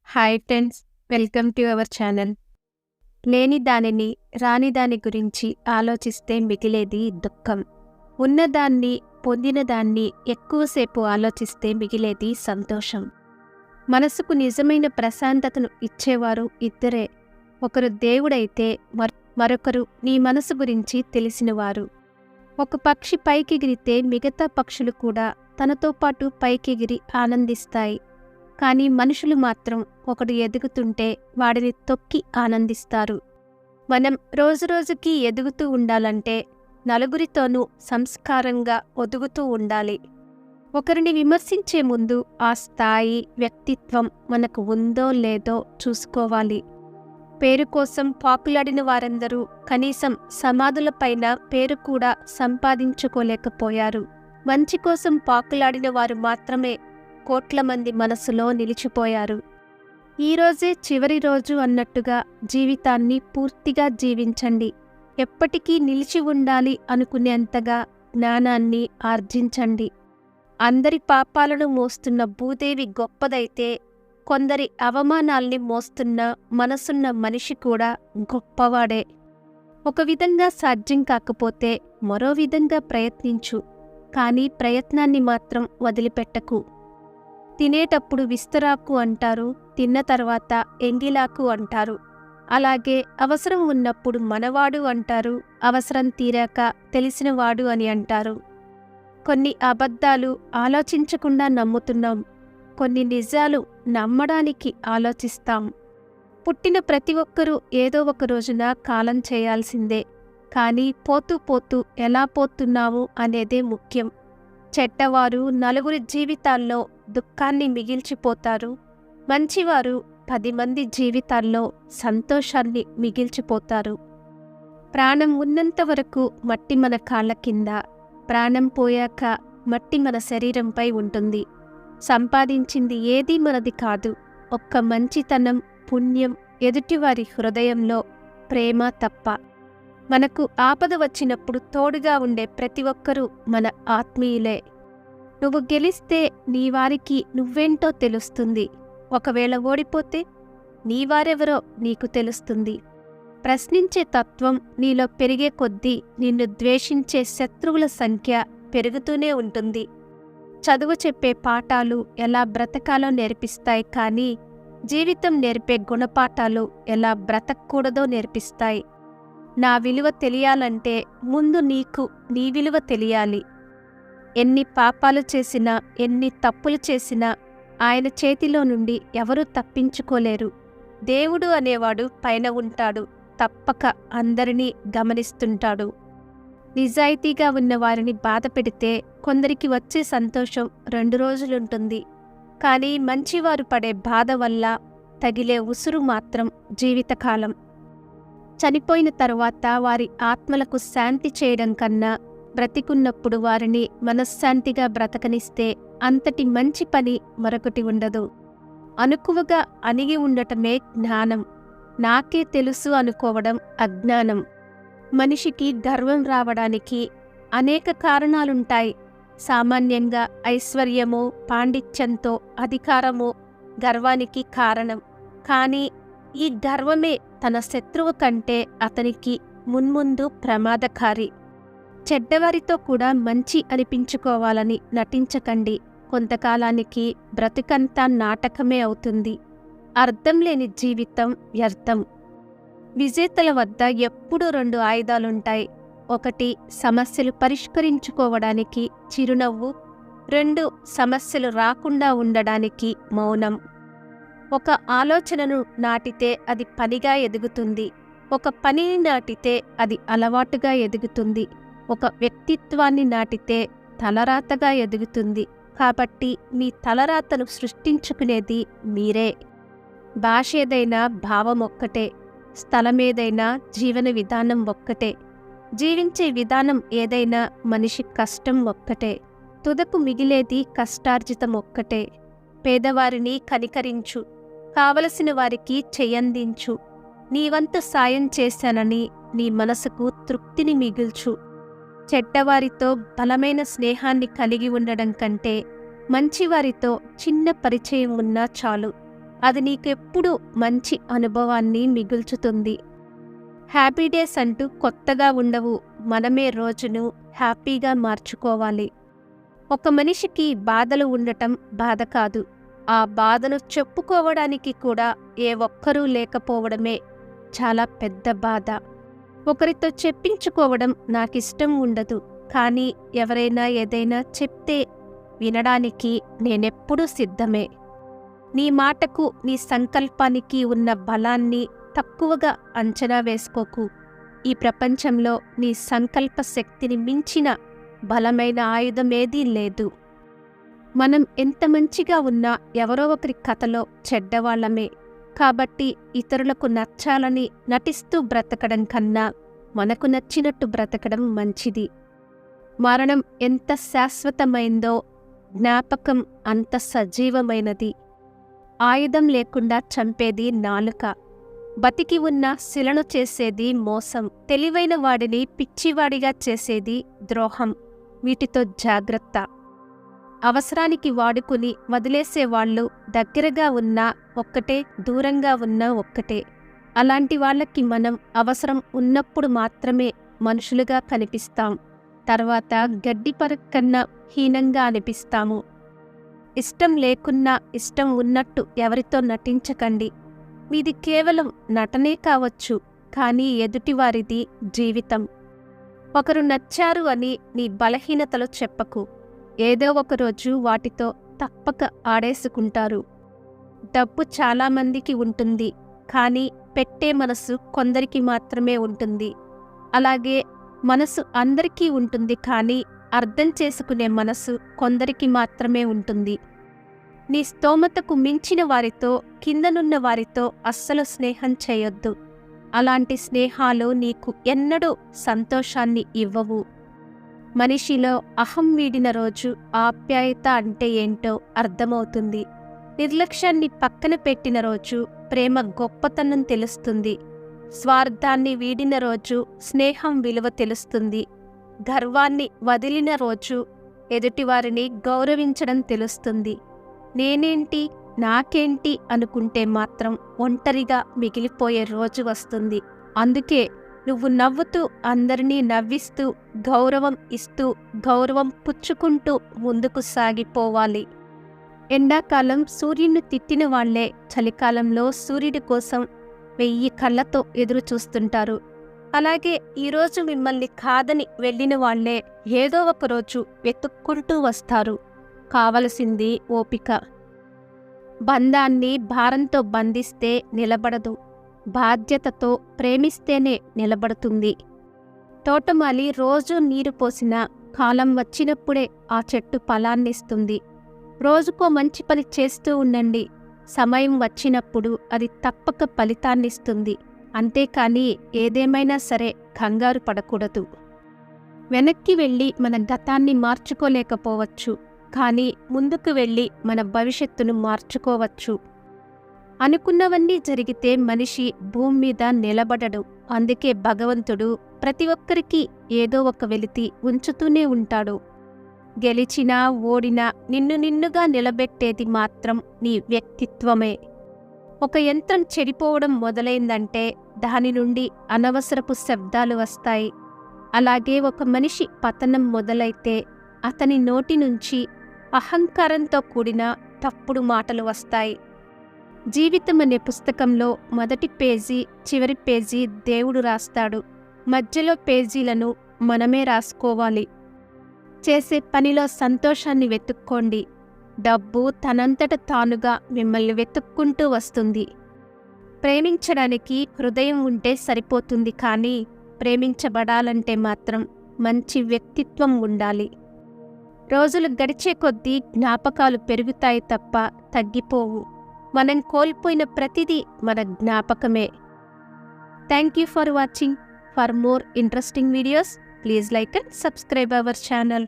Hi friends, welcome to our channel. లేని దానిని రాని దాని గురించి ఆలోచిస్తే మిగిలేది దుఃఖం. ఉన్నదాన్ని పొందిన దాన్ని ఎక్కువసేపు ఆలోచిస్తే మిగిలేది సంతోషం. మనసుకు నిజమైన ప్రశాంతతను ఇచ్చేవారు ఇద్దరే. ఒకరు దేవుడైతే మరొకరు నీ మనసు గురించి తెలిసినవారు. ఒక పక్షి పైకెగిరితే మిగతా పక్షులు కూడా తనతో పాటు పైకెగిరి ఆనందిస్తాయి. కానీ మనుషులు మాత్రం ఒకడు ఎదుగుతుంటే వాడిని తొక్కి ఆనందిస్తారు. మనం రోజురోజుకి ఎదుగుతూ ఉండాలంటే నలుగురితోనూ సంస్కారంగా ఒదుగుతూ ఉండాలి. ఒకరిని విమర్శించే ముందు ఆ స్థాయి, వ్యక్తిత్వం మనకు ఉందో లేదో చూసుకోవాలి. పేరు కోసం పాకులాడిన వారందరూ కనీసం సమాధులపైన పేరు కూడా సంపాదించుకోలేకపోయారు. మంచి కోసం పాకులాడిన వారు మాత్రమే కోట్ల మంది మనసులో నిలిచిపోయారు. ఈరోజే చివరి రోజు అన్నట్టుగా జీవితాన్ని పూర్తిగా జీవించండి. ఎప్పటికీ నిలిచి ఉండాలి అనుకునేంతగా జ్ఞానాన్ని ఆర్జించండి. అందరి పాపాలను మోస్తున్న భూదేవి గొప్పదైతే కొందరి అవమానాల్ని మోస్తున్న మనసున్న మనిషి కూడా గొప్పవాడే. ఒక విధంగా సాధ్యం కాకపోతే మరో విధంగా ప్రయత్నించు, కానీ ప్రయత్నాన్ని మాత్రం వదిలిపెట్టకు. తినేటప్పుడు విస్తరాకు అంటారు, తిన్న తర్వాత ఎంగిలాకు అంటారు. అలాగే అవసరం ఉన్నప్పుడు మనవాడు అంటారు, అవసరం తీరాక తెలిసినవాడు అని అంటారు. కొన్ని అబద్ధాలు ఆలోచించకుండా నమ్ముతున్నాం, కొన్ని నిజాలు నమ్మడానికి ఆలోచిస్తాం. పుట్టిన ప్రతి ఒక్కరూ ఏదో ఒక రోజున కాలం చేయాల్సిందే. కానీ పోతూ పోతూ ఎలా పోతున్నాము అనేదే ముఖ్యం. చెడ్డవారు నలుగురి జీవితాల్లో దుఃఖాన్ని మిగిల్చిపోతారు. మంచివారు 10 మంది జీవితాల్లో సంతోషాన్ని మిగిల్చిపోతారు. ప్రాణం ఉన్నంత వరకు మట్టి మన కాళ్ళ కింద, ప్రాణం పోయాక మట్టి మన శరీరంపై ఉంటుంది. సంపాదించింది ఏదీ మనది కాదు. ఒక్క మంచితనం, పుణ్యం, ఎదుటివారి హృదయంలో ప్రేమ తప్ప. మనకు ఆపద వచ్చినప్పుడు తోడుగా ఉండే ప్రతి ఒక్కరూ మన ఆత్మీయులే. నువ్వు గెలిస్తే నీవారికి నువ్వేంటో తెలుస్తుంది. ఒకవేళ ఓడిపోతే నీవారెవరో నీకు తెలుస్తుంది. ప్రశ్నించే తత్వం నీలో పెరిగే కొద్దీ నిన్ను ద్వేషించే శత్రువుల సంఖ్య పెరుగుతూనే ఉంటుంది. చదువు చెప్పే పాఠాలు ఎలా బ్రతకాలో నేర్పిస్తాయి, కానీ జీవితం నేర్పే గుణపాఠాలు ఎలా బ్రతకూడదో నేర్పిస్తాయి. నా విలువ తెలియాలంటే ముందు నీకు నీ విలువ తెలియాలి. ఎన్ని పాపాలు చేసినా, ఎన్ని తప్పులు చేసినా ఆయన చేతిలో నుండి ఎవరూ తప్పించుకోలేరు. దేవుడు అనేవాడు పైన ఉంటాడు, తప్పక అందరినీ గమనిస్తుంటాడు. నిజాయితీగా ఉన్నవారిని బాధ పెడితే కొందరికి వచ్చే సంతోషం 2 రోజులుంటుంది. కానీ మంచివారు పడే బాధ వల్ల తగిలే ఉసురు మాత్రం జీవితకాలం. చనిపోయిన తరువాత వారి ఆత్మలకు శాంతి చేయడం కన్నా బ్రతికున్నప్పుడు వారిని మనశ్శాంతిగా బ్రతకనిస్తే అంతటి మంచి పని మరొకటి ఉండదు. అనుకువగా అణిగి ఉండటమే జ్ఞానం. నాకే తెలుసు అనుకోవడం అజ్ఞానం. మనిషికి గర్వం రావడానికి అనేక కారణాలుంటాయి. సామాన్యంగా ఐశ్వర్యమో, పాండిత్యంతో అధికారమో గర్వానికి కారణం. కానీ ఈ గర్వమే తన శత్రువు కంటే అతనికి మున్ముందు ప్రమాదకారి. చెడ్డవారితో కూడా మంచి అనిపించుకోవాలని నటించకండి. కొంతకాలానికి బ్రతుకంతా నాటకమే అవుతుంది. అర్థం లేని జీవితం వ్యర్థం. విజేతల వద్ద ఎప్పుడూ 2 ఆయుధాలుంటాయి. ఒకటి సమస్యలు పరిష్కరించుకోవడానికి చిరునవ్వు, 2 సమస్యలు రాకుండా ఉండడానికి మౌనం. ఒక ఆలోచనను నాటితే అది పనిగా ఎదుగుతుంది. ఒక పనిని నాటితే అది అలవాటుగా ఎదుగుతుంది. ఒక వ్యక్తిత్వాన్ని నాటితే తలరాతగా ఎదుగుతుంది. కాబట్టి మీ తలరాతను సృష్టించుకునేది మీరే. భాష ఏదైనా భావం ఒక్కటే, స్థలమేదైనా జీవన విధానం ఒక్కటే, జీవించే విధానం ఏదైనా మనిషి కష్టం ఒక్కటే, తుదకు మిగిలేది కష్టార్జితం ఒక్కటే. పేదవారిని కనికరించు, కావలసిన వారికి చెయ్యందించు. నీవంతు సాయం చేశానని నీ మనసుకు తృప్తిని మిగిల్చు. చెడ్డవారితో బలమైన స్నేహాన్ని కలిగి ఉండడం కంటే మంచివారితో చిన్న పరిచయం ఉన్నా చాలు. అది నీకెప్పుడు మంచి అనుభవాన్ని మిగుల్చుతుంది. హ్యాపీ డేస్ అంటూ కొత్తగా ఉండవు. మనమే రోజును హ్యాపీగా మార్చుకోవాలి. ఒక మనిషికి బాధలు ఉండటం బాధ కాదు. ఆ బాధను చెప్పుకోవడానికి కూడా ఏ ఒక్కరూ లేకపోవడమే చాలా పెద్ద బాధ. ఒకరితో చెప్పించుకోవడం నాకిష్టం ఉండదు, కానీ ఎవరైనా ఏదైనా చెప్తే వినడానికి నేనెప్పుడూ సిద్ధమే. నీ మాటకు, నీ సంకల్పానికి ఉన్న బలాన్ని తక్కువగా అంచనా వేసుకోకు. ఈ ప్రపంచంలో నీ సంకల్ప శక్తిని మించిన బలమైన ఆయుధమేదీ లేదు. మనం ఎంత మంచిగా ఉన్నా ఎవరో ఒకరి కథలో చెడ్డవాళ్లమే. కాబట్టి ఇతరులకు నచ్చాలని నటిస్తూ బ్రతకడం కన్నా మనకు నచ్చినట్టు బ్రతకడం మంచిది. మరణం ఎంత శాశ్వతమైందో జ్ఞాపకం అంత సజీవమైనది. ఆయుధం లేకుండా చంపేది నాలుక. బతికి ఉన్న శిలను చేసేది మోసం. తెలివైన వాడిని పిచ్చివాడిగా చేసేది ద్రోహం. వీటితో జాగ్రత్త. అవసరానికి వాడుకుని వదిలేసేవాళ్ళు దగ్గరగా ఉన్నా ఒక్కటే, దూరంగా ఉన్నా ఒక్కటే. అలాంటి వాళ్ళకి మనం అవసరం ఉన్నప్పుడు మాత్రమే మనుషులుగా కనిపిస్తాం. తర్వాత గడ్డిపరకన్నా హీనంగా అనిపిస్తాము. ఇష్టం లేకున్నా ఇష్టం ఉన్నట్టు ఎవరితో నటించకండి. మీది కేవలం నటనే కావచ్చు, కానీ ఎదుటివారిది జీవితం. ఒకరు నచ్చారు అని నీ బలహీనతలు చెప్పకు. ఏదో ఒకరోజు వాటితో తప్పక ఆడేసుకుంటారు. డబ్బు చాలామందికి ఉంటుంది, కానీ పెట్టే మనసు కొందరికి మాత్రమే ఉంటుంది. అలాగే మనసు అందరికీ ఉంటుంది, కానీ అర్థం చేసుకునే మనసు కొందరికి మాత్రమే ఉంటుంది. నీ స్తోమతకు మించిన వారితో, కిందనున్న వారితో అస్సలు స్నేహం చేయొద్దు. అలాంటి స్నేహాలు నీకు ఎన్నడూ సంతోషాన్ని ఇవ్వవు. మనిషిలో అహం వీడిన రోజు ఆప్యాయత అంటే ఏంటో అర్థమవుతుంది. నిర్లక్ష్యాన్ని పక్కన పెట్టిన రోజు ప్రేమ గొప్పతనం తెలుస్తుంది. స్వార్థాన్ని వీడిన రోజు స్నేహం విలువ తెలుస్తుంది. గర్వాన్ని వదిలిన రోజు ఎదుటివారిని గౌరవించడం తెలుస్తుంది. నేనేంటి, నాకేంటి అనుకుంటే మాత్రం ఒంటరిగా మిగిలిపోయే రోజు వస్తుంది. అందుకే నువ్వు నవ్వుతూ, అందరినీ నవ్విస్తూ, గౌరవం ఇస్తూ, గౌరవం పుచ్చుకుంటూ ముందుకు సాగిపోవాలి. ఎండాకాలం సూర్యుని తిట్టిన వాళ్లే చలికాలంలో సూర్యుడి కోసం 1000 కళ్ళతో ఎదురు చూస్తుంటారు. అలాగే ఈరోజు మిమ్మల్ని కాదని వెళ్ళిన వాళ్లే ఏదో ఒకరోజు వెతుక్కుంటూ వస్తారు. కావలసింది ఓపిక. బంధాన్ని భారంతో బంధిస్తే నిలబడదు. బాధ్యతతో ప్రేమిస్తేనే నిలబడుతుంది. తోటమాలి రోజూ నీరు పోసినా కాలం వచ్చినప్పుడే ఆ చెట్టు ఫలాన్నిస్తుంది. రోజుకో మంచి పని చేస్తూ ఉండండి. సమయం వచ్చినప్పుడు అది తప్పక ఫలితాన్నిస్తుంది. అంతేకాని ఏదేమైనా సరే కంగారు పడకూడదు. వెనక్కి వెళ్ళి మన గతాన్ని మార్చుకోలేకపోవచ్చు, కానీ ముందుకు వెళ్ళి మన భవిష్యత్తును మార్చుకోవచ్చు. అనుకున్నవన్నీ జరిగితే మనిషి భూమి మీద నిలబడడు. అందుకే భగవంతుడు ప్రతి ఒక్కరికి ఏదో ఒక వెలితి ఉంచుతూనే ఉంటాడు. గెలిచినా ఓడినా నిన్నుగా నిలబెట్టేది మాత్రం నీ వ్యక్తిత్వమే. ఒక యంత్రం చెడిపోవడం మొదలైందంటే దాని నుండి అనవసరపు శబ్దాలు వస్తాయి. అలాగే ఒక మనిషి పతనం మొదలైతే అతని నోటి నుంచి అహంకారంతో కూడిన తప్పుడు మాటలు వస్తాయి. జీవితం అనే పుస్తకంలో మొదటి పేజీ, చివరి పేజీ దేవుడు రాస్తాడు. మధ్యలో పేజీలను మనమే రాసుకోవాలి. చేసే పనిలో సంతోషాన్ని వెతుక్కోండి. డబ్బు తనంతట తానుగా మిమ్మల్ని వెతుక్కుంటూ వస్తుంది. ప్రేమించడానికి హృదయం ఉంటే సరిపోతుంది, కానీ ప్రేమించబడాలంటే మాత్రం మంచి వ్యక్తిత్వం ఉండాలి. రోజులు గడిచే కొద్దీ జ్ఞాపకాలు పెరుగుతాయి తప్ప తగ్గిపోవు. మనం కోల్పోయిన ప్రతిదీ మన జ్ఞాపకమే. Thank you for watching. For more interesting videos, please like and subscribe our channel.